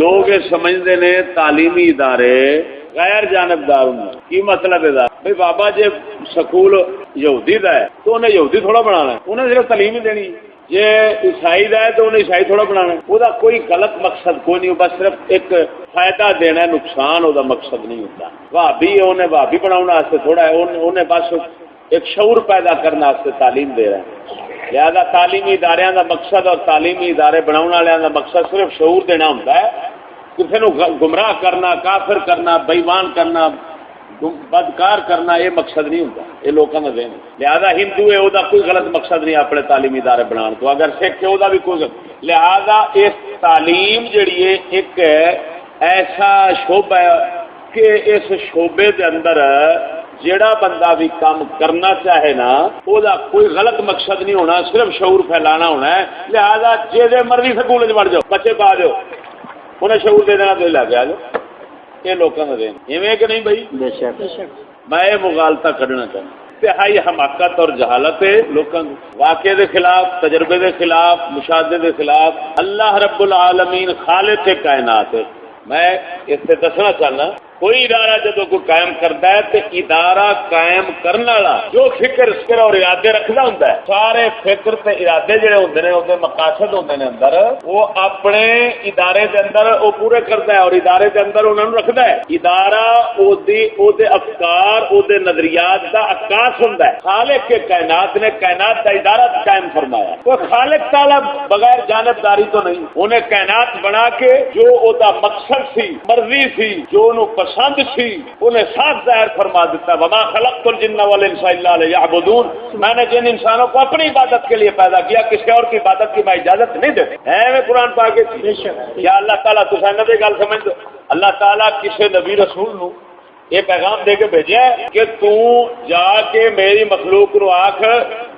لوگ یہ سمجھتے ہیں تعلیمی ادارے غیر جانبدار ہوں کی مطلب ہے بھائی بابا جی سکول یہودی کا ہے تو انہیں یہودی تھوڑا بنانا ہے، انہیں صرف تعلیم ہی دینی۔ یہ عیسائی کا ہے تو انہیں عیسائی تھوڑا بنانا ہے، وہ کوئی غلط مقصد کوئی نہیں، بس صرف ایک فائدہ دینا ہے، نقصان وہ مقصد نہیں ہوتا۔ بھابی انہیں بھابی بناؤ تھوڑا ہے، انہیں بس ایک شعور پیدا کرنے تعلیم دے رہے ہیں۔ لہذا تعلیمی ادارے کا مقصد اور تعلیمی ادارے بناؤ والوں کا مقصد صرف شعور دینا ہوتا ہے، کسی کو گمراہ کرنا، کافر کرنا، بےمان کرنا، بدکار کرنا یہ مقصد نہیں ہوتا، یہ لوگوں کا ذہن ہے۔ لہذا ہندو ہے وہ کوئی غلط مقصد نہیں اپنے تعلیمی ادارے بنانے تو، اگر سکھ ہے وہ بھی کوئی لہذا اس تعلیم جڑی ہے ایک ایسا شعبہ ہے کہ اس شعبے کے اندر جڑا بندہ بھی کام کرنا چاہے نا وہ کوئی غلط مقصد نہیں ہونا، صرف شعور پھیلانا ہونا ہے۔ لہذا جی مرضی سکول بڑھ جاؤ، بچے پا دو، انہیں شعور دے دینا تو لے کے آ جاؤ، یہ لوگوں کا دین ایویں کہ نہیں بھائی؟ میں یہ مغالطہ کھڑنا چاہتا ہوں، انتہائی حماقت اور جہالت ہے لوگوں واقعے دے خلاف، تجربے دے خلاف، مشاہدے دے خلاف۔ اللہ رب العالمین خالق کائنات ہے۔ میں اس سے دسنا چاہنا کوئی ادارہ جدو کوئی قائم کرتا ہے تو ادارہ قائم کرنے والا جو فکر اور ارادے رکھتا ہوں سارے فکر تے ارادے جڑے ہوندے نے وہ مقاصد ہوندے نے اندر وہ اپنے ادارے دے اندر وہ پورے کرتا ہے اور ادارے دے اندر انہوں نے رکھتا ہے۔ ادارہ او دے افکار او دے نظریات دا عکاس ہوندا ہے۔ خالق کے کائنات نے کائنات دا ادارہ قائم فرمایا، وہ خالق تعالی بغیر جانبداری تو نہیں، انہیں کائنات بنا کے جو او دا مقصد سی، مرضی سی، جو انہوں پسند سی انہیں صاف ظاہر فرما دیتا۔ وما خلقت الجن والانس الا لیعبدون، میں نے جن انسانوں کو اپنی عبادت کے لیے پیدا کیا، کسی اور کی عبادت کی میں اجازت نہیں دیتا۔ میں قرآن پاک یا اللہ تعالیٰ تو نبی گل سمجھ دو، اللہ تعالیٰ کسی نبی رسول نو یہ پیغام دے کے بھیجا ہے کہ تو جا کے میری مخلوق نو آکھ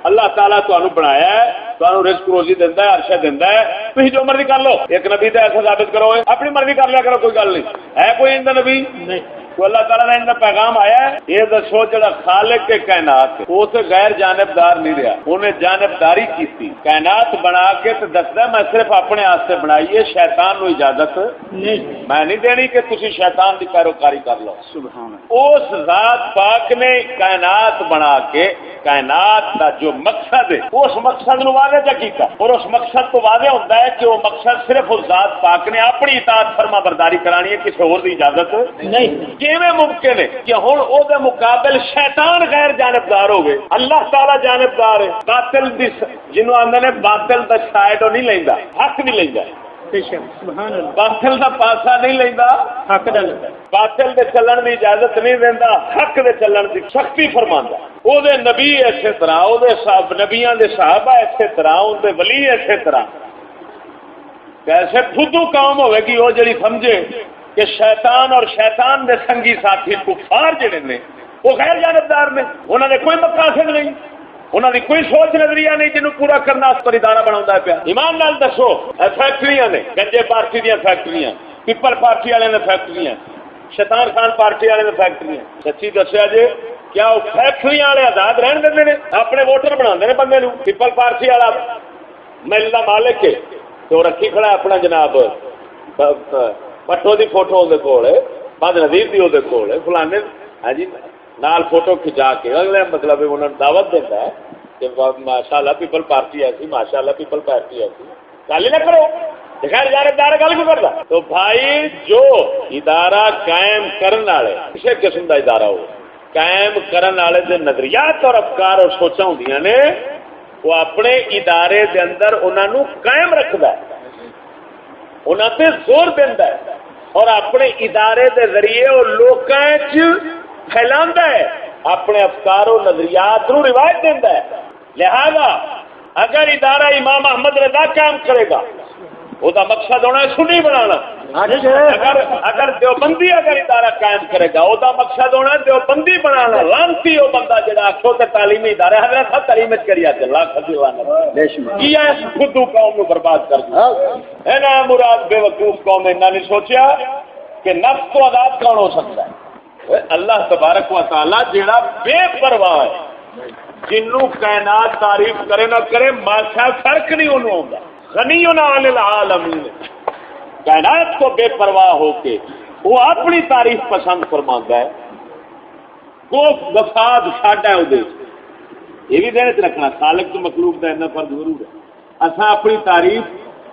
اللہ تعالیٰ تانوں بنایا ہے، تانوں رزق روزی دیندا ہے، عرشہ دیندا ہے، تسی جو مرضی کر لو۔ ایک نبی تے ایسا ثابت کرو اپنی مرضی کر لیا کرو، کوئی گل نہیں ہے۔ کوئی اندر نبی نہیں، تو اللہ تعالیٰ نے اندر پیغام آیا ہے یہ دسو جڑا خالق کے کائنات وہ تو غیر جانبدار نہیں رہا، انہیں جانبداری کی تھی، کائنات بنا کے تو دسدا میں صرف اپنے واسطے بنائی ہے، شیطان نو اجازت نہیں، میں نہیں دینی کہ تسی شیطان کی پیروکاری کر لو۔ سبحان اللہ۔ اس ذات پاک نے کائنات بنا کے کائنات کا جو مقصد ہے اس مقصد نو واضح کیا کیتا، اور اس مقصد تو واضح ہوتا ہے کہ وہ مقصد صرف اس ذات پاک نے اپنی اطاعت فرما برداری کرانی ہے، کسی اور کی اجازت نہیں۔ کیویں ممکن ہے کہ ہن او دے مقابل شیطان غیر جانبدار ہو گئے، اللہ تعالی جانبدار ہے، باطل دی جنوں آندے نے باطل دا سائڈ نہیں لیندا، حق نہیں لیندا، سبحان اللہ، باطل دا پاسا نہیں لیندا، حق دا لیندا، باطل دے چلن دی اجازت نہیں دیندا، حق دے چلن دی سختی فرماندا۔ او دے نبی اسی طرح، او دے نبیاں دے صحابہ اسی طرح، او دے ولی اسی طرح۔ کیسے فدو قوم ہوے گی وہ جڑی سمجھے کہ شیطان اور شیطان دے سنگی ساتھی کفار جڑے نے وہ غیر جانبدار نے، انہوں نے کوئی مقاصد نہیں، انہوں نے کوئی سوچ نظریہ نہیں جنہوں پورا کرنا اس پر ادارہ بنا پیا۔ ایمان نال دسو فیکٹریاں نے، گنجے پارٹی دیا فیکٹریاں، پیپل پارٹی والے نے فیکٹریاں، شیطان خان پارٹی والے نے فیکٹریاں، سچی دسیا جی کیا وہ فیکٹریاں والے آزاد رہن دے نے؟ اپنے ووٹر بنا نے بندے نو، پیپل پارٹی والا مل کا مالک ہے تو رکھی کھڑا اپنا جناب پٹو دی فوٹو اندر کول ہے، بد نظیر دی اندر کول ہے، فلانے ہاں جی نال فوٹو کھچا کے اگلے مطلب انہوں نے دعوت دیتا ہے کہ ماشاء اللہ پیپل پارٹی ایسی، ماشاء اللہ پیپل پارٹی ایسی، گل ہی نہ کرو، خیر جانبدار گل کیوں کرتا؟ تو بھائی جو ادارہ قائم کرنے والے کسی قسم کا ادارہ ہو، قائم کرنے والے دے نظریات اور افکار اور سوچاں ہوندیاں نے وہ اپنے ادارے دے اندر انہوں قائم رکھتا ہے، انہوں تے زور دینا ہے اور اپنے ادارے دے ذریعے وہ لوکاں وچ پھیلاندا ہے، اپنے افکار و نظریات نو روایت دینا ہے۔ لہذا اگر ادارہ امام احمد رضا قائم کرے گا وہ دا مقصد ہونا ہے سنی بنانا، اگر دیوبندی اگر ادارہ قائم کرے گا وہ دا مقصد ہونا ہے دیوبندی بنانا۔ لانتی وہ بندہ جڑا آکھو تے تعلیمی ادارے حضرت صاحب تعلیم کریا تے لاکھ دیوانہ کیا اس خودو قوم نو برباد کر دیا۔ اے نا مراد بے وقوف قوم نے نہیں سوچیا کہ نفس تو آزاد کون ہو سکتا ہے؟ اللہ تبارک و تعالی جڑا بے پرواہ ہے، جنوں کائنات تعریف کرے نہ کرے ماسا فرق نہیں انہوں ہوندا، غنی عن العالمین، کائنات کو بے پرواہ ہو کے وہ اپنی تعریف پسند فرماندا ہے، وہ وفاد ساڈا ہے وہ یہ بھی دھیان رکھنا، خالق تو مخلوق کا اتنا فرق ضرور ہے، اساں اپنی تعریف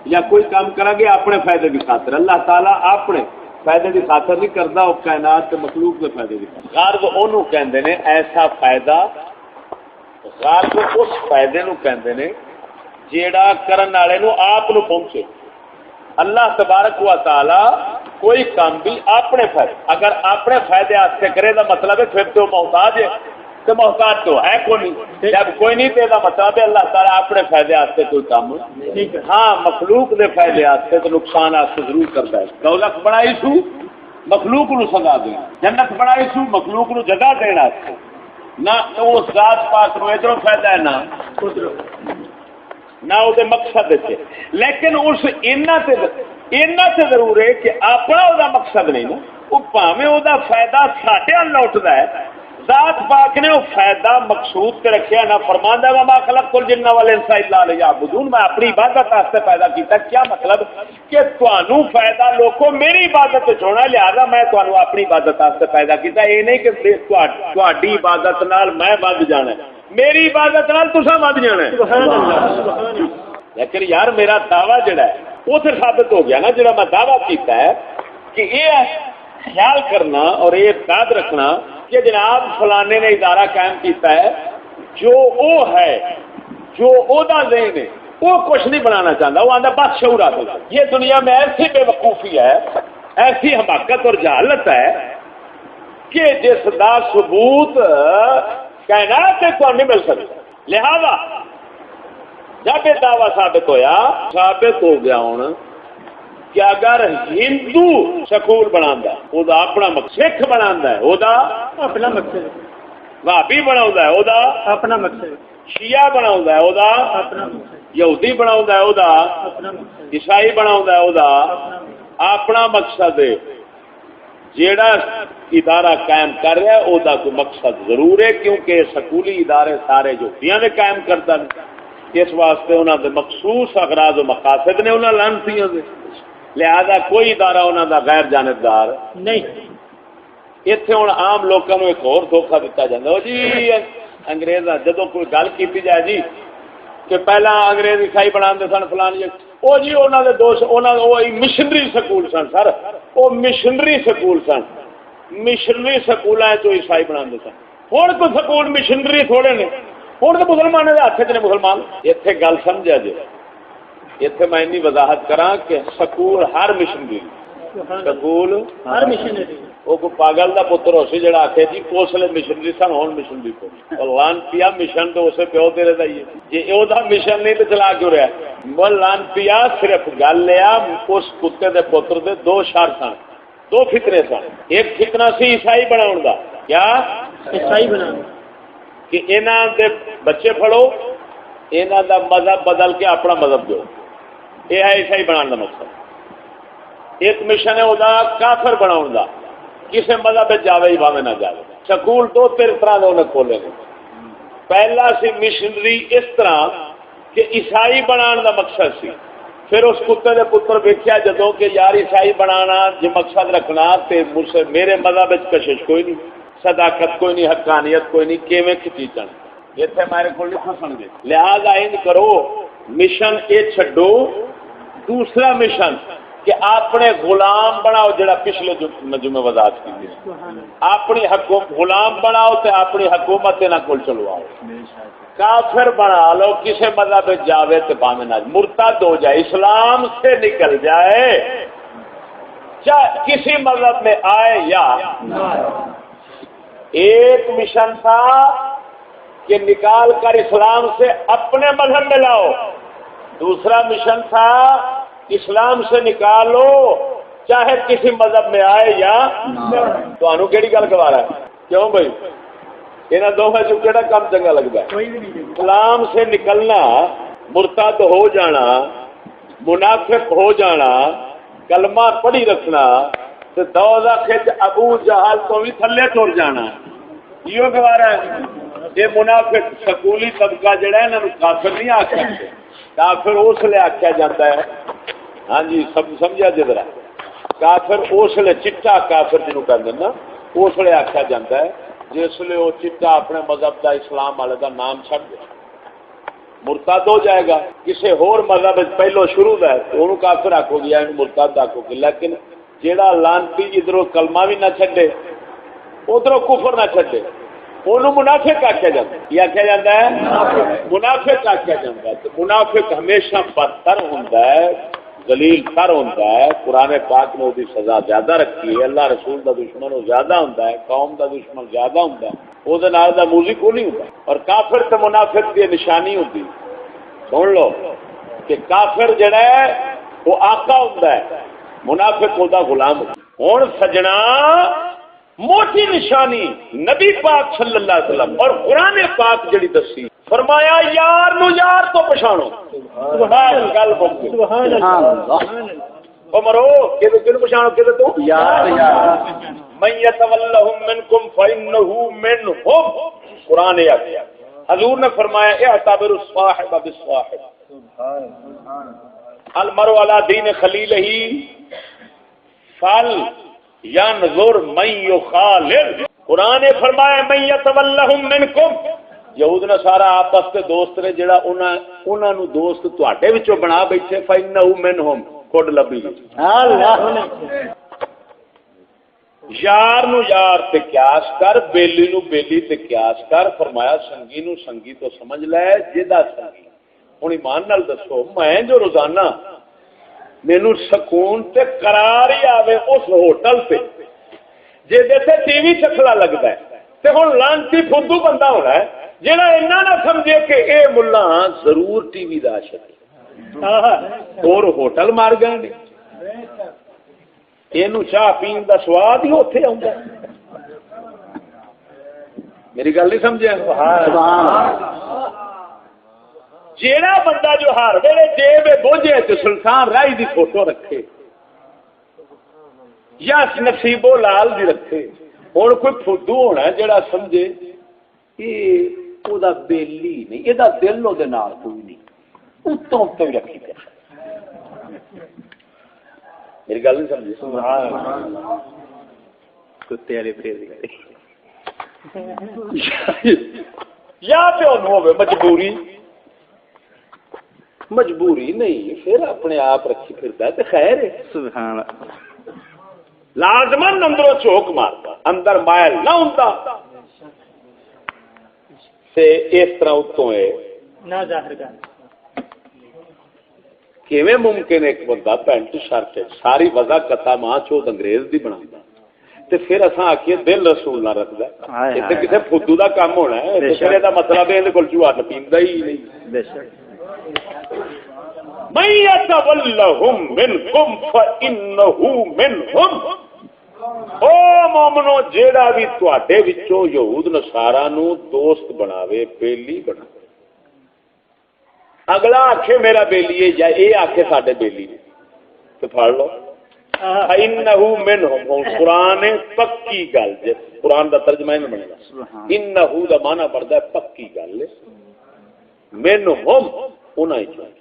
یا کوئی کام کریں گے اپنے فائدے کی خاطر، اللہ تعالیٰ اپنے فائدے کی خاطر نہیں کرتا، وہ کائنات کے مخلوق کے فائدے کی خاطر۔ غرض انہوں کہندے نے ایسا فائدہ، غرض اس فائدے نو کہندے نے جیڑا کرن والے نو آپ نو پہنچے۔ اللہ تبارک و تعالی کوئی کام بھی اپنے فائدے، اگر اپنے فائدے واسطے کرے دا مطلب ہے پھر تو محتاج ہے، تو محتاج تو ہے کوئی نہیں، جب کوئی نہیں تو مطلب ہے اللہ تعالیٰ اپنے فائدے واسطے کوئی کام، ہاں مخلوق دے فائدے واسطے تو نقصان واسطے ضرور کرتا ہے۔ دولت بنائی سو مخلوق نو سزا دینا، جنت بنائی سو مخلوق نو جگہ دینا، نہ اس ذات پاک نو ادھر فائدہ ہے نہ وہ مقصد ہے، لیکن اس سے ضرور ہے کہ اپنا وہ مقصد نہیں نا، وہ پاویں وہ فائدہ ساڈے ال لوٹتا ہے، ذات پاک نے وہ فائدہ مقصود تے رکھیا نہ فرماندا وما خلقت الجن والانس الا ليعبدون، میں اپنی عبادت واسطے پیدا کیتا، کیا مطلب کہ تانوں فائدہ لوکو میری عبادت وچ ہونا، لہذا میں تانوں اپنی عبادت واسطے پیدا کیتا، یہ نہیں کہ تہاڈی عبادت نال میں ود جانا ہے، میری عبادت نال تساں ود جانا ہے، سبحان اللہ۔ لیکن یار میرا دعویٰ جڑا ہے وہ تو ثابت ہو گیا نا، جڑا میں دعویٰ کیتا ہے کہ یہ خیال کرنا اور یہ یاد رکھنا کہ جناب فلانے نے ادارہ قائم کیتا ہے، جو وہ ہے، جو عہدہ ذہن ہے وہ کچھ نہیں بنانا چاہتا، وہ آتا بس شعور آتا۔ یہ دنیا میں ایسی بے وقوفی ہے، ایسی حماقت اور جہالت ہے کہ جس دا ثبوت کائنات کو نہیں مل سکتا، لہذا جب یہ دعویٰ ثابت ہوا، ثابت ہو گیا ہوں کہ اگر ہندو سکول بنا وہ اپنا مقصد، سکھ بنا وہ اپنا مقصد، بھابی بنا وہ اپنا مقصد، شیعہ بنا وہ اپنا مقصد، یہودی بنا وہ اپنا مقصد، عیسائی بنا وہ اپنا مقصد ہے، جیڑا ادارہ قائم کر رہا ہے وہ کوئی مقصد ضرور ہے، کیونکہ سکولی ادارے سارے یہودیاں نے قائم کرتا ہے، اس واسطے انہوں نے مخصوص اغراض و مقاصد نے انہوں لانتیاں دے، لہذا کوئی ادارہ انہوں کا غیر جانبدار نہیں۔ اتنے ہوں عام لوگوں کو ایک اور دھوکھا دیتا جاتا ہے، جی انگریز جدو کوئی گل کی جائے جی کہ پہلا انگریز عیسائی بنا سن فلان جی، وہ جی انہوں نے دوست مشنری سکول سن، سر وہ مشنری سکول سن، مشنری سکولوں چ عیسائی بنا سن، ہوں کوئی سکول مشنری تھوڑے نے، ہوں تو مسلمانوں کے ہاتھ نے مسلمان، اتنے گل سمجھا جی، اتنے میں انی وضاحت کرا کہ سکول ہر مشنری، سکول ہر مشنری، وہ کوئی پاگل کا پتر ہو سی جڑا آخے جی اس لیے مشنری سن ہوں مشنری کو لانتی مشن تو اسے پیو تیرے کا ہی ہے، جی وہ مشن نہیں تو چلا کیوں رہا، وہ لانتی صرف گل لیا اس کتے دے پتر دے دو شر سن، دو فتنے سن، ایک فتنہ سی عیسائی بناؤ کا، کیا عیسائی بنا کہ انہاں دے بچے پڑھو، انہاں دا مذہب بدل کے اپنا مذہب دو، یہ ہے عیسائی بنانے کا مقصد۔ ایک مشن ہے وہ کافر بناؤ کا، کسی مذہب جاوے ہی بھاوے نہ جاوے۔ سکول دو تین طرح کے انہیں کھولے گئے، پہلا سی مشنری اس طرح کہ عیسائی بنانے کا مقصد سی، پھر اس کتے دے پتر ویکھیا جدوں کہ یار عیسائی بنانا جی مقصد رکھنا تے میرے مذہب کشش کوئی نہیں، صداقت کوئی نہیں، حقانیت کوئی نہیں، کیویں کھچیچن اتنے میرے کو نہیں پسند گے، لہذا ان کرو مشن یہ چھڈو، دوسرا مشن کہ اپنے غلام بناؤ، جڑا پچھلے جمعے وضاحت کی اپنی غلام بناؤ تے اپنی حکومت انہاں کول چلواؤ، کافر بنا لو، کسی مذہب جاوے تو پاوے نہ مرتد ہو جائے، اسلام سے نکل جائے، چاہے کسی مذہب میں آئے یا ایک مشن تھا کہ نکال کر اسلام سے اپنے مذہب میں لاؤ، دوسرا مشن تھا اسلام سے نکالو چاہے کسی مذہب میں آئے یا تو انہوں کیڑی گل گوارا ہے، کیوں بھائی انہاں دو میں کیڑا کام چنگا لگتا ہے؟ اسلام سے نکلنا، مرتد ہو جانا، منافق ہو جانا، کلمہ پڑھی رکھنا، تو دوزہ کھچ ابو جہل تو بھی تھلے ٹر جانا، یہ گوارا ہے۔ یہ منافق سکولی طبقہ جڑا ہے نا کافر نہیں آ سکتے، کافر اس لیے آخیا جاتا ہے ہاں جی سمجھا جی ذرا کافر اس لیے چٹا کافر جنوں کہتے ہیں نا اس لیے آخیا جاتا ہے جس لیے وہ چٹا اپنے مذہب کا اسلام والے کا نام چھڈ دے مرتد ہو جائے گا کسی ہور مذہب پہلو شروع ہے تو انہوں کافر آکھو گے یا مرتد آکھو گے لیکن جیڑا لانتی ادھروں کلمہ بھی نہ چھڈے ادھروں کفر نہ چھڈے انہوں منافق آکھیا جاتا ہے یہ آکھیا جاتا ہے منافق آکھیا جاتا ہے تو منافق ہمیشہ بدتر ہوتا ہے ذلیل تر ہوتا ہے قرآن پاک نے وہ سزا زیادہ رکھی ہے اللہ رسول کا دشمن وہ زیادہ ہوتا ہے قوم کا دشمن زیادہ ہوتا ہے وہ موزی کو نہیں ہوتا اور کافر تو منافق کی نشانی ہوتی سن لو کہ کافر جڑا ہے وہ آقا ہوتا ہے منافق ہوتا غلام ہوں سجنا موٹی نشانی نبی پاک صلی اللہ علیہ وسلم اور قرآن پاک جڑی دسی فرمایا یار نو یار تو پچھاڑو گل مرو کہ پچھاڑو کہ تو من یتولہم منکم فإنہ منہم قرآن آیا حضور نے فرمایا اعتبر الصاحب بالصاحب المرء علی دین خلیلہ فل ینظر من یخالل قرآن نے فرمایا من یتولہم منکم یہود نے سارا آپس کے دوست نے جڑا انہاں نو دوست تواڈے وچوں بنا بیٹھے فإنہ منہم کڈ لبی یار نو یار تے قیاس کر بیلی نو بیلی تے قیاس کر فرمایا سنگی نو سنگی تو سمجھ لے جدا سنگی ہن ایمان نال دسو میں جو روزانہ مینوں سکون تے قرار ہی آوے اس ہوٹل تے جے تے ٹی وی چکھلا لگدا ہے تے ہن لانتی فدو بندہ ہونا ہے جڑا اینا نہ سمجھے کہ اے ملہ ضرور ٹی وی دا عاشق ہے اور ہوٹل مار گئے نے اینو چاہ پین دا سواد ہی اوتھے آوندا میری گل نہیں سمجھے جیڑا بندہ جو ہر ویلے جیب بوجھے تے سلطان رائی دی فوٹو رکھے یا نصیبو لال دی رکھے ہن کوئی فدو ہونا ہے جیڑا سمجھے کہ او دا بیلی نہیں اے دا دل او دے نال کوئی نہیں اتوں تو ہی رکھی تے میری گل نہیں سمجھی سبحان اللہ کتے والے پھیر یا تے انہوں ہوے مجبوری نہیں پھر اپنے آپ رکھی پھرتا ہے تے خیر ہے سبحان اللہ لازمن اندروں چوک مارتا اندر مائل نہ ہوندا تے اس طرح اتوں ہے نہ ظاہر کر کیویں ممکن ایک بندہ پینٹ شرٹ ساری وضع کتا ماں چوت انگریز دی بناوندا تے پھر اساں آکھیے دل رسول نہ رکھدا تے کسے فدو دا کام ہونا ہے تے پھر دا مطلب ہے ایں کول جوار پیندا ہی نہیں بے شک من یتولہم منکم فإنہ منہم او مومنو جیڑا بھی تواڈے وچوں یہود نصارا نو دوست بناوے بیلی بناوے اگلا آکھے میرا بیلی ہے یا اے آکھے ساڈے بیلی نے تو پھڑ لو انہو منہم قرآن پکی گل جے قرآن دا ترجمہ نہیں بنے گا انہو دا معنی بڑھدا ہے پکی گل منہم انہاں ہی چاہیے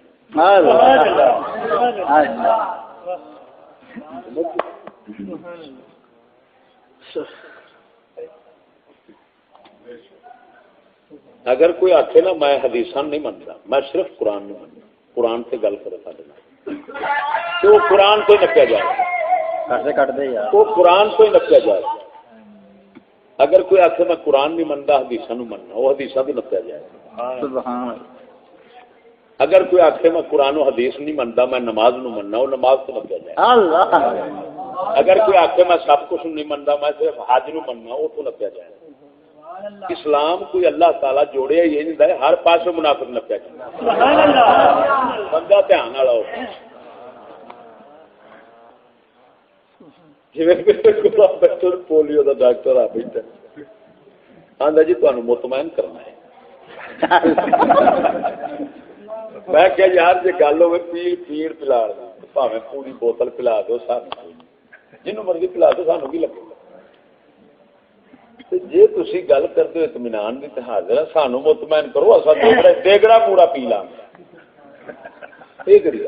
اگر کوئی آخے نا میں حدیثاں نہیں منتا میں صرف قرآن نہیں منتا قرآن سے گل کرے سارے تو وہ قرآن تو ہی نپیا جائے وہ قرآن تو ہی نپیا جائے اگر کوئی آخے میں قرآن نہیں منتا حدیثاں مننا وہ حدیثاں تو نپیا جائے اگر کوئی آخے میں قرآن و حدیث نہیں منتا میں نماز نو مننا وہ نماز تو نپیا جائے اگر کوئی آخے میں سب کچھ نہیں منتا میں صرف حج نو مننا وہ تو نپیا جائے اسلام کوئی اللہ تعالیٰ جوڑے یہ نہیں ہے ہر پاس منافق نپیا جائے بندہ دھیان والا ہو جی پولیو کا ڈاکٹر آ بیٹھا آندا جی تمہیں مطمئن کرنا ہے میں کہ یار جی گل ہوئے پیڑ پلا پاویں پوری بوتل پلا دو سانو جنوں مرضی پلا دو سانو کی لگے جی تھی گل کرتے ہو اطمینان کی تو حاضر ہے سانو مطمئن کرو اصا دیگڑا پورا پی لاں یہ کری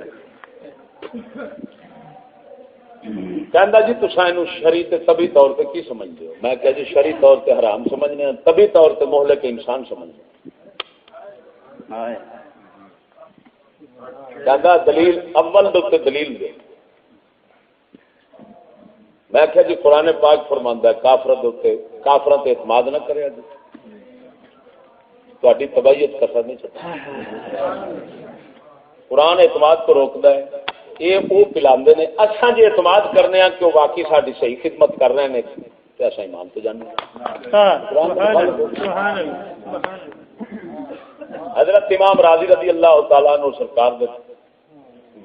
کہندا جی تساں اینو شرعی تے طبی طور تے کی سمجھدے ہو؟ میں کہا جی شرعی طور تے حرام سمجھنے ہیں، طبی طور تے مہلک انسان سمجھنے ہیں۔ کہندا دلیل اول دے دلیل دے۔ میں کہا جی قرآن پاک فرماندا ہے کافراں تے اعتماد نہ کریا جی، تہاڈی تبعیت کسر نہیں چڑھتی۔ قرآن اعتماد کو روکدا ہے، یہ وہ پلاندے نے، اساں جی اعتماد کرنے ہیں کہ وہ واقعی ساری صحیح خدمت کر رہے ہیں تے اساں ایمان تے جانے ہیں۔ حضرت امام راضی رضی اللہ تعالی عنہ سرکار دے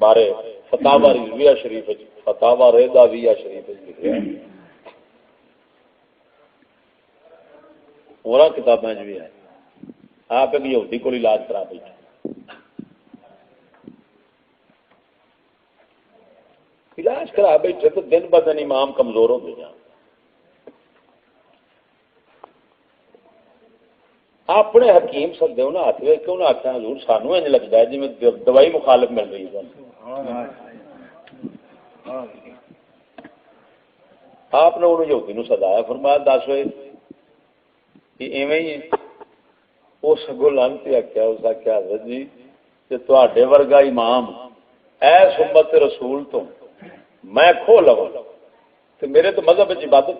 بارے فتاوی رضویہ شریف فتاوی رضویہ شریف لکھیا ہے، اور کتاباں بھی ہے۔ آپ ایک یہودی کو علاج کرا بیٹھے، علاج کرا بیٹھے تو دن ب دن امام کمزور ہوتے جان۔ اپنے حکیم سدے انہیں ہاتھ ویک کے انہیں آخیا حضور سانو انج لگتا ہے جی دوائی مخالف مل رہی ہے۔ آپ نے انہوں یہودی نو سدایا، فرمایا دس ہوئے ایویں ہی ہے؟ اس اگوں لانتی آخیا، اس آخیا حضرت جی کہ تواڈے ورگا امام ایس امت رسول تو میں کھو لوا تو میرے تو مذہب عبادت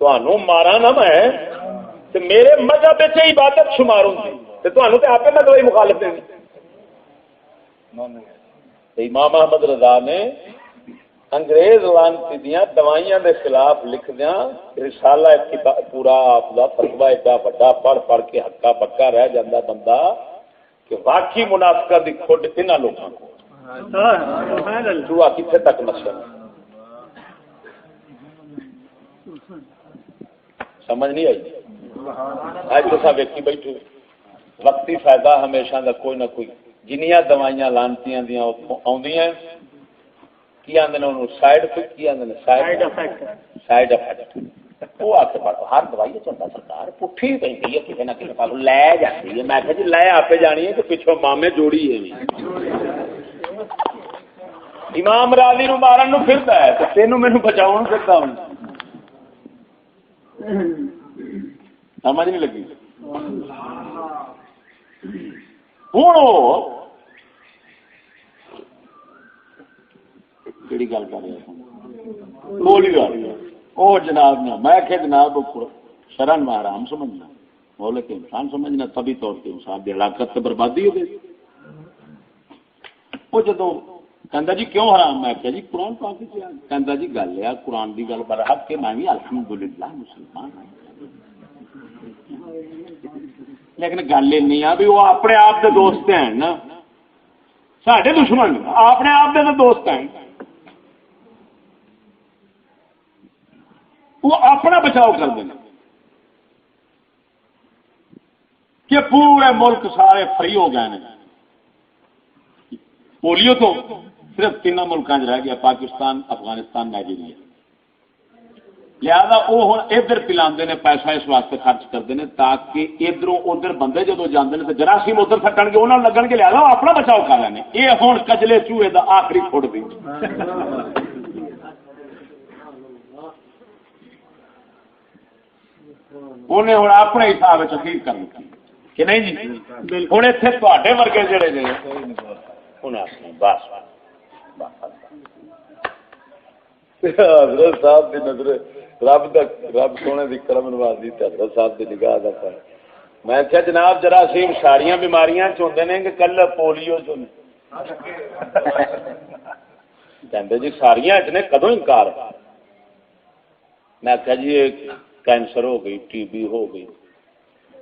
تانوں مارا نہ میں تو میرے مذہب عبادت شمار ہوں تو تانوں تے آپ میں دوائی مخالف دینی۔ امام احمد رضا نے انگریز لانتی دیاں دوائیاں دے خلاف لکھ دیاں رسالہ پورا آپ دا فتویٰ ایڈا بڑا پڑھ پڑھ کے ہکا بکا رہ جاندہ بندہ کہ واقعی منافقہ دی کھوٹ انہاں لوگوں کو کتنے تک نسل سمجھ نہیں آئی؟ آج تو سب ویکھی بیٹھے وقتی فائدہ ہمیشہ دا کوئی نہ کوئی جنیاں دوائیاں لانتیاں دیاں آندیاں کی آندے نے انہوں سائیڈ افیکٹ کی آندے نے سائیڈ افیکٹ وہ آ کے پڑھو ہر دوائی چلتا سرکار پٹھی پی گئی ہے کسی نہ کسی پاس لے جاتی ہے۔ میں کہ جی لے آپ جانی ہے کہ پچھوں مامے جوڑی ہے امام راضی نو مارن نو پھردا ہے تے تینوں مینوں بچاؤن پھردا ہوں۔ سمجھ نہیں لگی؟ ہوں کہڑی گل کر رہے بولی گل وہ جناب نے میں کہ جناب شرن میں حرام سمجھنا مولک انسان سمجھنا طبی طور پہ انسان کی ہلاکت سے بربادی ہو گئی۔ وہ جدو کہندا جی کیوں حرام؟ میں کہ جی قرآن پاک کہندا جی گل ہے قرآن کی گل برحق کہ میں بھی الحمدللہ مسلمان ہوں، لیکن گل یہ ہے بھی وہ اپنے آپ کے دوست ہیں نا ساڈے دشمن اپنے آپ کے دوست ہیں، وہ اپنا بچاؤ کر دیں کہ پورے ملک سارے فری ہو گئے ہیں۔ پولیو تو صرف تین ملکوں رہ گیا پاکستان افغانستان نائجیریا، لہذا وہ ہوں ادھر پلاندے نے پیسہ اس واسطے خرچ کرتے ہیں تاکہ ادھروں ادھر بندے جدو جاندے نے تو جراثیم ادھر سٹن گے انہوں لگن گے، لہذا وہ اپنا بچاؤ کر رہے ہیں۔ یہ ہوں کجلے چوہے دا آخری فٹ دی انہیں ہوں اپنے حساب سے ٹھیک کر دیا کہ نہیں جی ہوں اتنے تے ورگے جڑے نے بس حضرت صاحب کی نظر رب سونے کی کرم نوازی حضرت صاحب کی نگاہ کا ہے۔ میں کیا جناب جراثیم ساریاں بیماریاں چوندے نے کہ کل پولیو کہتے جی ساریاں اتنے کدوں انکار؟ میں کہا جی کینسر ہو گئی، ٹی بی ہو گئی،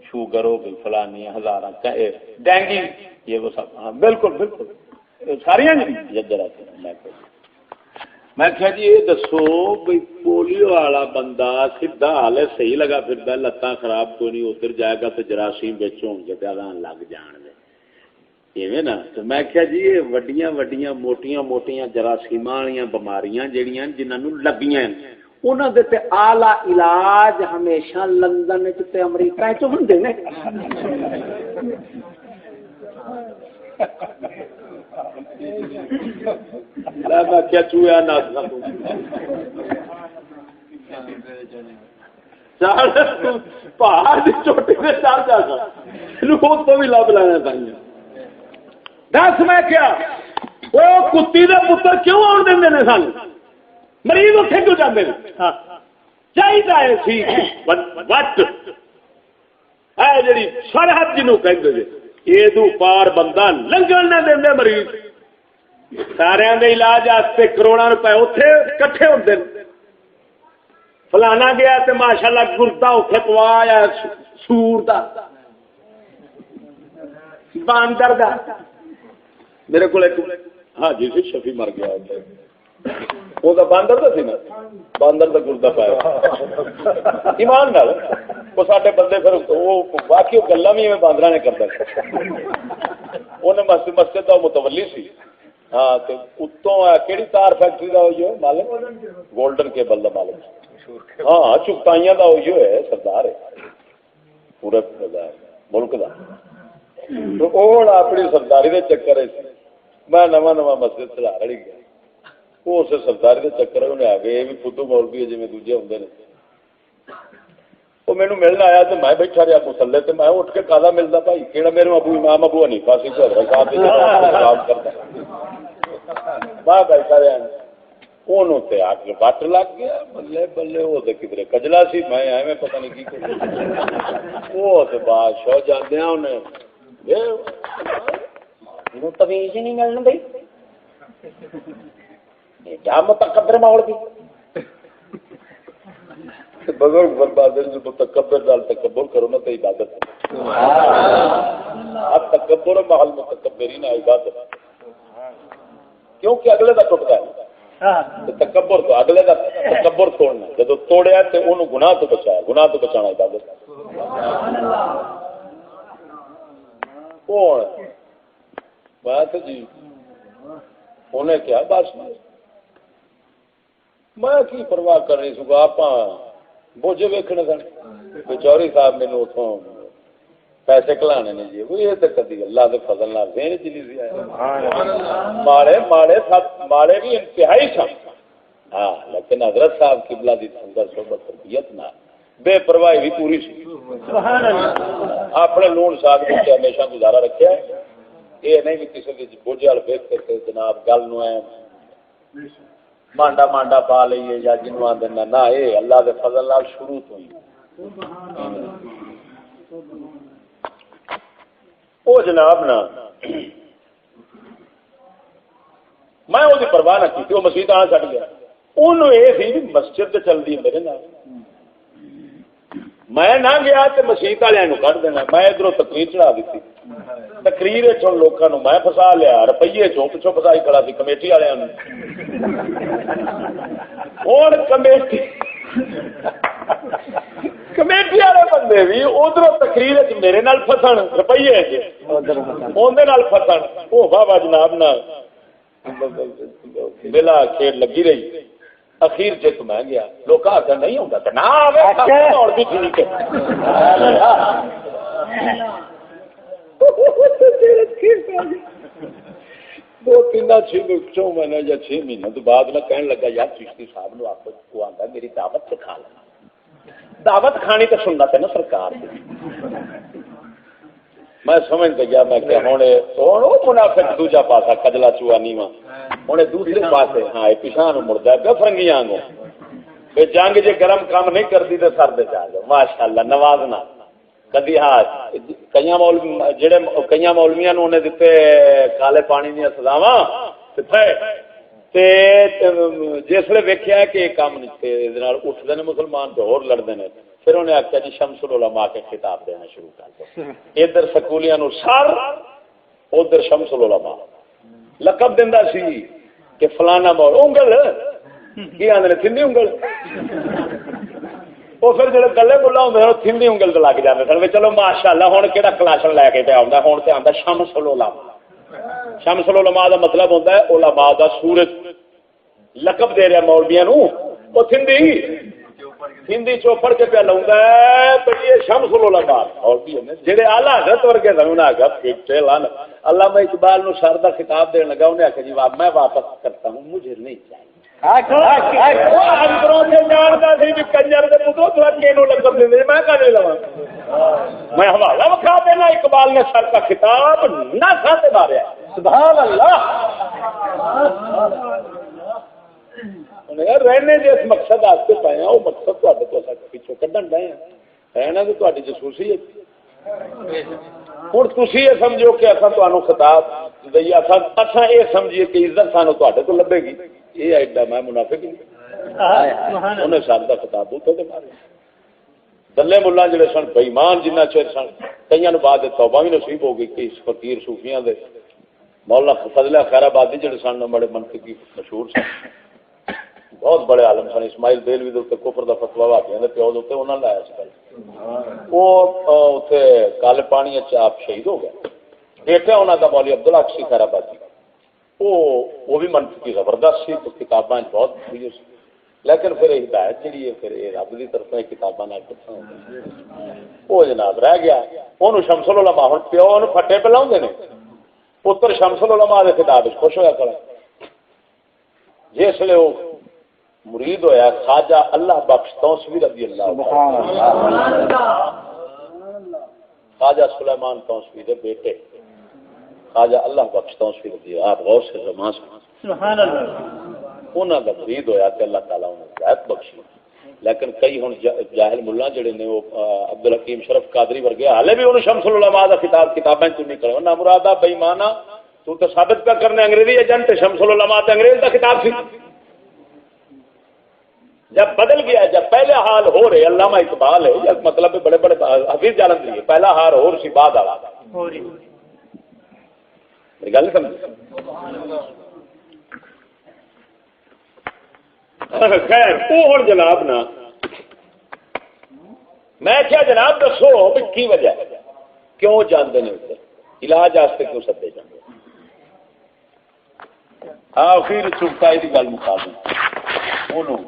شوگر ہو گئی، فلانی ہزار ڈینگی یہ وہ سب، ہاں بالکل بالکل ساریاں میں کہا جی یہ دسو بھائی پولیو والا بندہ سیدھا حال ہے صحیح لگا پھردا لتاں خراب کوئی نہیں ادھر جائے گا تو جراثیم بچ ہوں گے لگ جان گے ایویں نا۔ تو میں کہا جی یہ وڈیاں وڈیاں موٹیاں موٹیاں جراثیماں والیاں بیماریاں جہڑیاں جنہاں لگیاں انہاں دے تے اعلی علاج ہمیشہ لندن تے امریکہ چ ہوندے نے۔ میں کیا چویا نہ پہاڑ کی چوٹی میں چڑھ جا تو بھی لب لینا چاہیے. دس میں کیا وہ کتی دے پتر کیوں آن دیں سن مریض اتنے کیوں جاتے ہیں چاہیے سی وٹ ہے جی سرحد جنوں کہتے یہ پار بندہ لنگن نہ دے مریض سارے دے علاج واسطے کروڑوں روپے اتنے کٹھے ہوتے فلانا گیا تو ماشاء اللہ گردا اتنے پوایا سور دا باندر دا میرے کو حاجی سی شفی مر گیا وہ باندر کا سی نا باندر کا گردا پایا ایمان نال وہ سارے بندے پھر وہ باقی گلا بھی باندر نے کرتا انہیں مسجد کا متولی سی. ہاں اتوں کہڑی تار فیکٹری کا ہوئی ہے مالک گولڈن کیبل کا مالک. ہاں چکتائیاں کا ہوئی ہے سردار ہے پورے ملک کا. اپنی سرداری کے چکر میں نواں مسجد چلا رہی گیا وہ اسے سرداری کے چکر انہیں آ گئے یہ بھی فدو مولوی ہے جی دوجے ہوں نے. وہ مینو ملنا آیا تو میں بیٹھا رہا مسلے تو میں اٹھ کے کالا ملتا بھائی کہڑا میرے ابو امام ابو حنیفہ سی صاحب کرتا میں بیٹھا رہا وٹ لگ گیا بلے بلے وہ تو کدھر کجلا سی میں ایویں پتہ نہیں کی وہ تو بادشاہ جاندیا انہیں تمیز ہی نہیں ملنا بھائی کیا متکبر ماحول کی بزرگ بربادر جو متکبر ڈال تکبر کرو نا تو عبادت اب تکبر محل متکبرین عبادت کیونکہ اگلے کا ٹوٹتا ہے تکبر تو اگلے کا تکبر توڑنا جب توڑیا تو انہوں گناہ تو بچایا گناہ تو بچانا عبادت. کون بات جی انہیں کیا بات میں کی پرواہ کر رہی سوں آپ بوجھے ویکھنے سن چوری صاحب مینو اتوں پیسے کلانے نے جی یہ تو کدی اللہ کے فضل نال ذہن چ نہیں سی آیا. ماڑے ماڑے سب ماڑے بھی انتہائی سن ہاں لیکن حضرت صاحب قبلہ دی سنگر صحبت تربیت نال بے پرواہی بھی پوری سی. سبحان اللہ. اپنے لون ساگ کے ہمیشہ گزارا رکھیا یہ نہیں بھی کسی کے بوجھے وال ویکھ کے جناب گل نو مانڈا مانڈا پا لئیے یا جنوں آ دینا نہ یہ اللہ کے فضل نال شروع تو ہی وہ جناب نا میں وہ پرواہ نہ کی وہ مسیح آ چڑھ گیا انہوں یہ سی مسجد چلتی میرے نال میں نہ گیا تو مسیح والوں کھ دینا میں ادھر تقریر چڑھا دیتی تقریر لوگوں میں فسا لیا روپیے چو پچھوں فسائی کھڑا سی کمیٹی والوں ہوں کمیٹی والے بندے بھی ادھر تقریر میرے نال فسن روپیے اندر فسن وہ بابا جناب نہ بلا کھیل لگی رہی اخیر جت میں گیا لوگ آخر نہیں ہوتا تو نہ اور بھی ٹھیک ہے دو تین مہینے یا 6 مہینے تو بعد میں کہنے لگا یار چشتی صاحب نو آپ کو آتا میری دعوت سے کھا لینا دعوت کھانی تو سننا تھا نا سرکار میں سمجھ گیا میں کہ ہوں منافق دوجا پاسا کجلا چوہا نیواں ہوں دوسرے پاسے ہاں پیچھا مڑتا پہ فرنگیاں کو جنگ جی گرم کام نہیں کرتی تو سر دے چاہ جاؤ ماشاء اللہ نوازنا کدی ہاں کئی مولویاں انہیں دیتے کالے پانی دیا سزاواں جسے ویکیا کہ یہ کام نہیں اٹھتے ہیں مسلمان تو ہور لڑتے ہیں پھر انہیں آخیا جی شمس العلماء کے خطاب دینا شروع کر دو ادھر سکولیاں نو سر ادھر شمس العلماء لقب دینا سی کہ فلانا مول انگل کی آدھے تھنی انگل وہ پھر جب گلے بلا ہوں تھنی انگل تو لگ جاتے سن چلو ماشاء اللہ ہوں کہڑا کلاشن لے کے پہ آتا ہوں تو آتا شمس العلماء شمس العلماء کا مطلب ہوتا ہے علماء دا سورج لقب دے رہا مولویاں نو وہ تھندی ہندی چوپڑ کے پہ لاؤں بڑی شمس العلماء اور جہے آلہ حضرت ورگے سن انہیں آگا پھٹے لان علامہ اقبال نو سر کا خطاب دین لگا انہیں آخیا جی میں واپس کرتا ہوں مجھے نہیں چاہیے میں حوالہ بکھا دینا اقبال نے سر کا خطاب نہ ساتھ ماریا سبحان اللہ رہنے جس مقصد واسطے پائے ہیں وہ مقصد تے پیچھوں کھڈن ڈے ہے نا تو جسوسی ہے ہوں تھی یہ سمجھو کہ اصل تمہیں خطاب دئیے اصا یہ سمجھیے کہ عزت سانو تے کو لبے گی یہ ایڈا میں منافق نہیں انہیں سر کا خطاب اتنے مارے دلے ملا جڑے سن بےمان جنہ چر سن کئی بعد توبہ بھی نصیب ہو گئی کہ فقیر صوفیاں دے مولا فضل خیر آبادی جڑے سن بڑے منطقی مشہور سن بہت بڑے عالم سن اسماعیل بیلوی دے کفر دا فتوا واقعہ پیو دے انہوں نے لایا سی وہ اتنے کل پانی آپ شہید ہو گئے بیٹا انہوں کا مولوی عبداللہ اکشی خیر آبادی وہ بھی منطقی زبردست سی تو کتاباں بہت لیکن پھر ہدایت جی ہے پھر یہ رب کی طرف کتاباں وہ جناب رہ گیا وہ شمس العلماء ہوں پیو پھٹے پہ لاؤں نے پتر شمس العلماء کے کتاب خوش ہوا کر جس لیے وہ مرید ہویا خواجہ اللہ بخش توسوی رضی اللہ خواجہ سلیمان توسوی دے بیٹے خواجہ اللہ بخش توسوی رضی آپ غور سے زمان سبحان اللہ انہاں دا مرید ہویا کہ اللہ تعالیٰ انہوں نے ہدایت بخشی لیکن کئی ہن جاہل ملا جڑے نے وہ عبدالحکیم شرف قادری ورگے حالے بھی انہوں شمس العلماء دا کتاب کتابیں تو نہیں کرو نہ مرادا بے ایمانہ تو ثابت کیا کرنے انگریزی ایجنٹ شمس العلماء تے انگریز دا کتاب سی جب بدل گیا جب پہلے حال ہو رہے علامہ اقبال ہے یا مطلب بڑے بڑے حفیظ جالند لیے پہلا حال ہو سی بعد آ میری گل سمجھ خیر وہ ہوں جناب نا میں کیا جناب دسو کی وجہ کیوں جانتے ہیں اتنے علاج واسطے کیوں سدے جاتے آخر چپتا یہ گل مکا دوں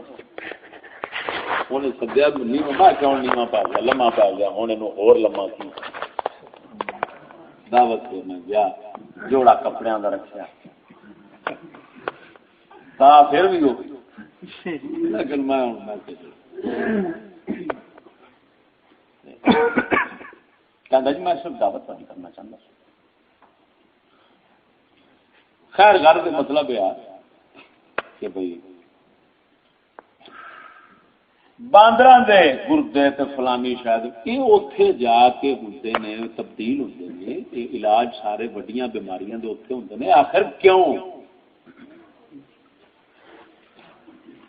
سدیا نیواں کیوں نیواں پا گیا لما پا گیا ہوں یہ ہور لما کی دعوت میں گیا جوڑا کپڑے کا رکھا تا پھر بھی ہو لیکن میں جی میں صرف دعوت نہیں کرنا چاہتا خیر گھر کا مطلب یہ کہ بھائی باندراں دے گردے تے فلانی شاید یہ اوتھے جا کے ہوندے نے تبدیل ہوندے نے یہ علاج سارے وڈیاں بیماریاں دے اوتھے ہوندے نے آخر کیوں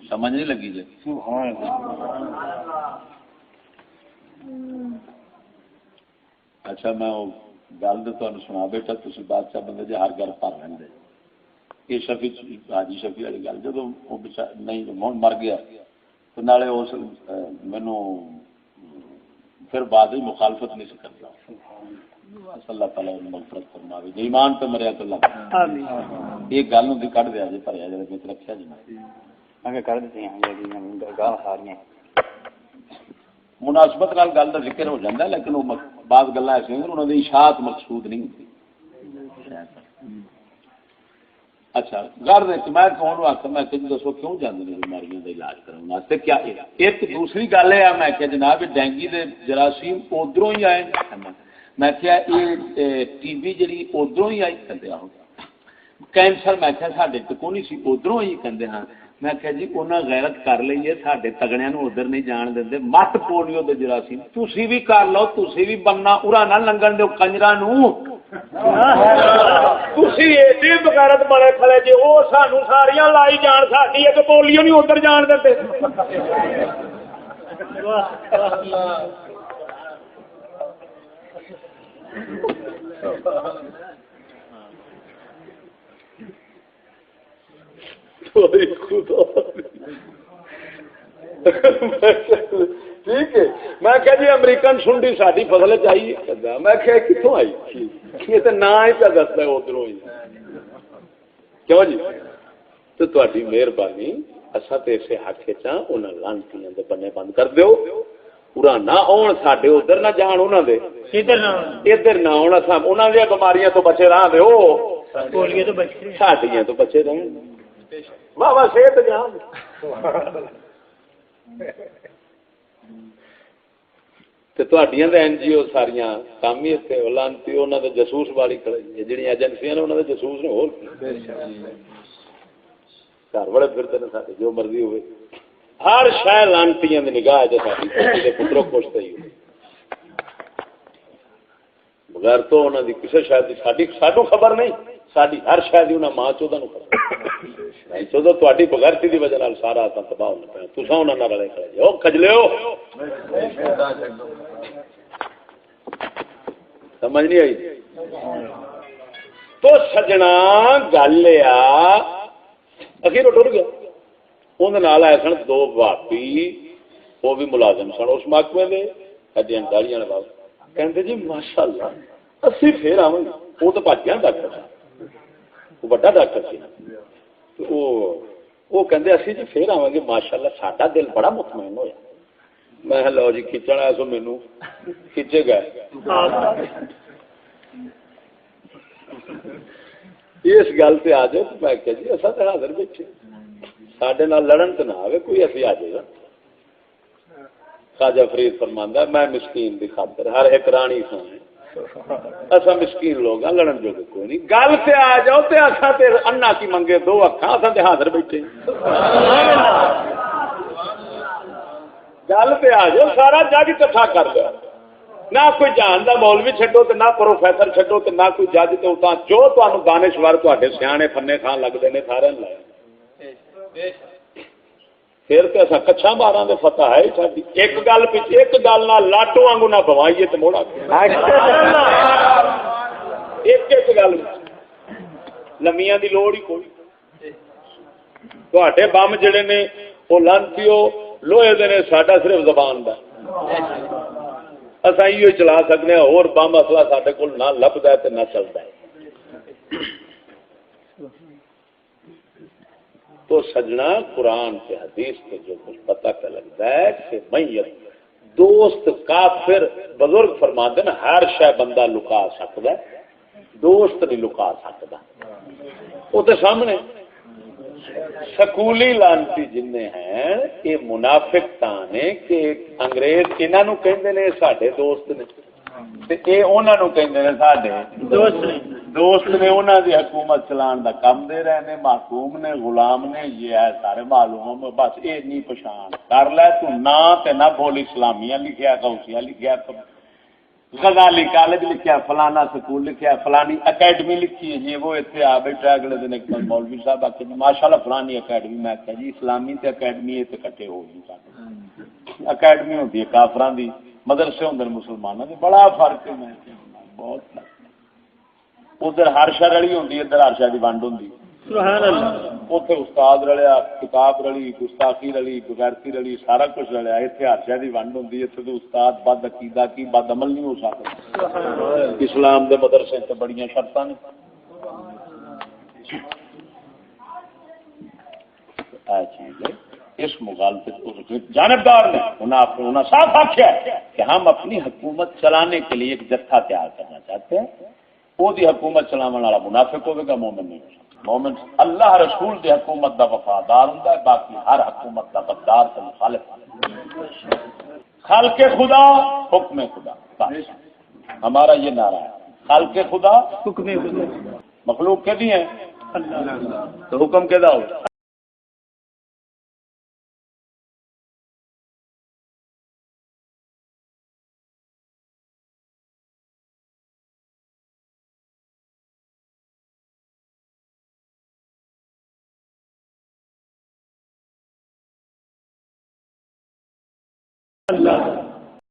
سمجھ نہیں لگی جی اچھا میں گل تو تمہیں سنا بیٹھا تھی بادشاہ بندے جی ہر گھر بھر لیں یہ شفیع حاجی شفیع والی گل جب وہ نہیں ہوں مر گیا تو نالے اس مینو پھر بعد ہی مخالفت نہیں کرتا اللہ تعالیٰ مغفرت فرماوے جی ایمان پہ مریا تو اللہ یہ گل ہوں کٹ دیا جی بھریا جائے رکھا جی مناسبت نال گل کا ذکر ہو جاتا ہے لیکن وہ بعض گلا ایسے انہوں نے اشاعت مقصود نہیں ہوتی اچھا گھر میں کون آخر میں کہ دسو کیوں جانے بیماریاں کا علاج کرنے واسطے کیا ایک دوسری گل ہے میں کہ جناب ڈینگی دے جراثیم ادھروں ہی آئے میں کیا یہ ٹی بی جی ادھروں ہی آئی کہتے آ کینسر میں کیا ساڈے کو نہیں سی ادھروں ہی کہتے ہاں میں کہا جی انہیں غیرت کر لیے ساڈے تگڑیاں نو ادھر نہیں جان دے مت پولیو دے جراثیم تسی بھی کر لو تسی بھی بننا ارا نہ لنگن دو کنجراں نو تسی ایڈی بغیرت بڑے کھڑے جی وہ سانو ساریاں لائی جان ساڈی ایک پولیو نہیں ادھر جان دے ٹھیک ہے میں کہ جی امریکن سنڈی ساری فصل چاہیے میں کہ کتوں آئی یہ تو نہ ہی پہ دستا ادھر ہی کیوں جی تو تاری مہربانی اساں تے اسے حق چاں انہاں لانتیاں دے بنے بند کر دیو پورا نہ آن ساڈے ادھر نہ جان انہاں دے ادھر نہ آن اساں انہاں دی بیماریاں تو بچے رہاں دے او پولیو تو بچے ساڈیاں تو بچے رہن واہ واہ صحت جان تے تہاڈیاں تے این جی او ساریاں کام ہی تے لانتی انہاں دے جاسوس والی جڑی ایجنسیاں نے انہاں دے جاسوس نے ہور گھر بڑے پھرتے ہیں سارے جو مرضی ہوئے ہر شے لانتیاں دی نگاہ ہے ساری دے پتروں کوشتے ہی بغیر تو انہاں دی کسے شاید ساڈی ساڈو خبر نہیں ساڈی ہر شے دی انہاں ماں چودہ نو خبر نہیں چودہ تہاڈی بغیرتی دی وجہ نال سارا تا تباہ ہو پیا تساں انہاں نال رلے کھڑے او کھجلیو سمجھ نہیں آئی تو سجنا گل آ اخیر ٹر گیا اندر آئے سن دو بھابی وہ بھی ملازم سن اس محکمے کے ہڈیاں داڑیاں والے بابا کہتے جی ماشاء اللہ اسی پھر آؤں وہ تو بچ گیا ڈاکٹر وہ بڑا ڈاکٹر سی وہ کہتے اسی جی پھر آواں گے ماشاء اللہ ساڈا دل بڑا مطمئن ہوا میں لو جی کھچن آیا سو مینو کھچے گئے اس گل سے آ جائے تو میں کہ جی اصل تو حاضر بیٹھے سڈے نال لڑن تو نہ آئے کوئی اسی آ جائے گا خواجہ فرید فرماندا میں مسکین دی خاطر ہر ایک رانی سان اصا مسکین لوگ ہیں لڑن جو کوئی نہیں گل سے آ جاؤ تے اصا تے انا کی منگے دو اکھاں اصا تے حاضر بیٹھے گل پہ آ جاؤ سارا جج کٹھا کر دیا نہ کوئی جانتا مولوی چھڈو تے نہ پروفیسر چھڈو تے نہ کوئی جج تے اتنا جو تمہیں دانشور تے سیانے فنے خان لگتے ہیں سارے لائے پھر تو اصا کچھا مارا دے فتح ہے ساری ایک گل پیچھے ایک گل نہ لاٹو وانگو نہ بوائیے تو موڑا ایک ایک گل لمیاں دی لوڑ ہی کوئی تے بم جڑے نے وہ لانتیو لوہے دے نے ساڈا صرف زبان دا اصا یہ چلا سکتے ہیں اور بم اصلہ سارے کول نہ لبدا ہے تے نہ چلتا ہے تو سجنا قرآن سے حدیث سے جو کچھ پتہ کا لگتا ہے کہ میت دوست کافر بزرگ فرماتے ہیں ہر شے بندہ لکا سکتا ہے دوست نہیں لکا سکتا وہ تو سامنے سکولی لانتی جن ہیں یہ منافق تانے کہ انگریز انہوں کہندے نے ساڈے دوست نے تے انہاں نوں کہندے نے ساڈے دوست نے انہاں دی حکومت چلان دا کم دے رہے نے محکوم نے غلام نے یہ ہے سارے معلوم بس اے نہیں پہچان کر لے تو نہ تے نہ بول اسلامیہ لکھیا غوثیہ لکھیا غزالی کالج لکھیا فلانا سکول لکھیا فلانی اکیڈمی لکھی ہے جی وہ اتنے آ بیٹھا اگلے دن ایک مولوی صاحب آ کے ماشاء اللہ فلانی اکیڈمی میں آخیا جی اسلامی تے اکیڈمی تے کٹے ہو نہیں سکتے اکیڈمی ہوتی ہے کافران دی مدرسے ہوندے مسلمانوں دے بڑا فرق ہے میں بہت ادھر ہر شہ رلی ہوندی ادھر ہر شہ دی ونڈ ہوندی سبحان اللہ اوتھے استاد رلیا کتاب رلی گستاخی رلی بغیرتی رلی سارا کچھ رلیا ایتھے ہر شہ دی ونڈ ہوندی ایتھے تو استاد بد عقیدہ کی بد عمل نہیں ہو سکتا اسلام دے مدرسے تے بڑیاں شرطاں نے اس مغالطے جانبدار نے انہوں صاف آخیا کہ ہم اپنی حکومت چلانے کے لیے ایک جتھا تیار کرنا چاہتے ہیں وہ دی حکومت چلانے والا منافق ہوگا گا مومن نہیں ہوگا مومن اللہ رسول دی حکومت دا وفادار ہوں ہے باقی ہر حکومت دا غدار سے مخالف خالق خدا حکم خدا ہمارا یہ نعرہ ہے خالق خدا حکم خدا مخلوق کے دی ہیں تو حکم کے دا ہوگا اللہ